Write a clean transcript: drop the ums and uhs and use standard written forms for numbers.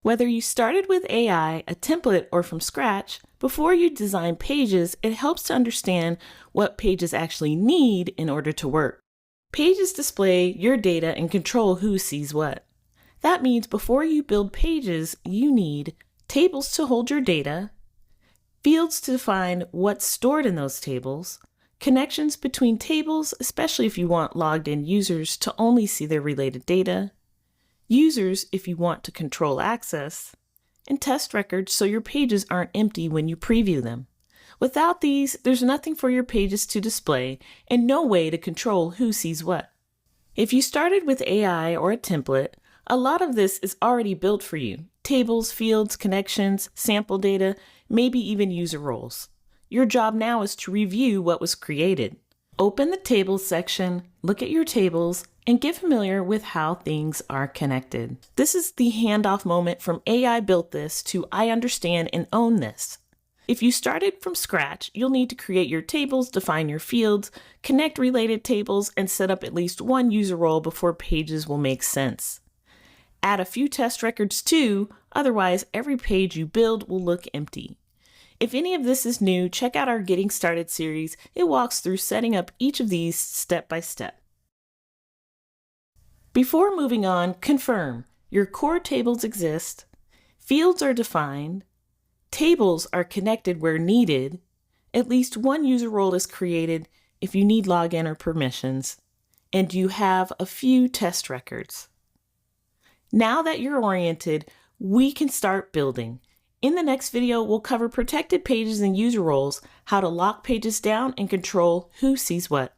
Whether you started with AI, a template, or from scratch, before you design pages, it helps to understand what pages actually need in order to work. Pages display your data and control who sees what. That means before you build pages, you need tables to hold your data, fields to define what's stored in those tables, connections between tables, especially if you want logged in users to only see their related data, users if you want to control access, and test records so your pages aren't empty when you preview them. Without these, there's nothing for your pages to display and no way to control who sees what. If you started with AI or a template, a lot of this is already built for you. Tables, fields, connections, sample data, maybe even user roles. Your job now is to review what was created. Open the Tables section, look at your tables, and get familiar with how things are connected. This is the handoff moment from AI built this to I understand and own this. If you started from scratch, you'll need to create your tables, define your fields, connect related tables, and set up at least one user role before pages will make sense. Add a few test records too, otherwise every page you build will look empty. If any of this is new, check out our Getting Started series. It walks through setting up each of these step by step. Before moving on, confirm your core tables exist, fields are defined, tables are connected where needed, at least one user role is created if you need login or permissions, and you have a few test records. Now that you're oriented, we can start building. In the next video, we'll cover protected pages and user roles, how to lock pages down and control who sees what.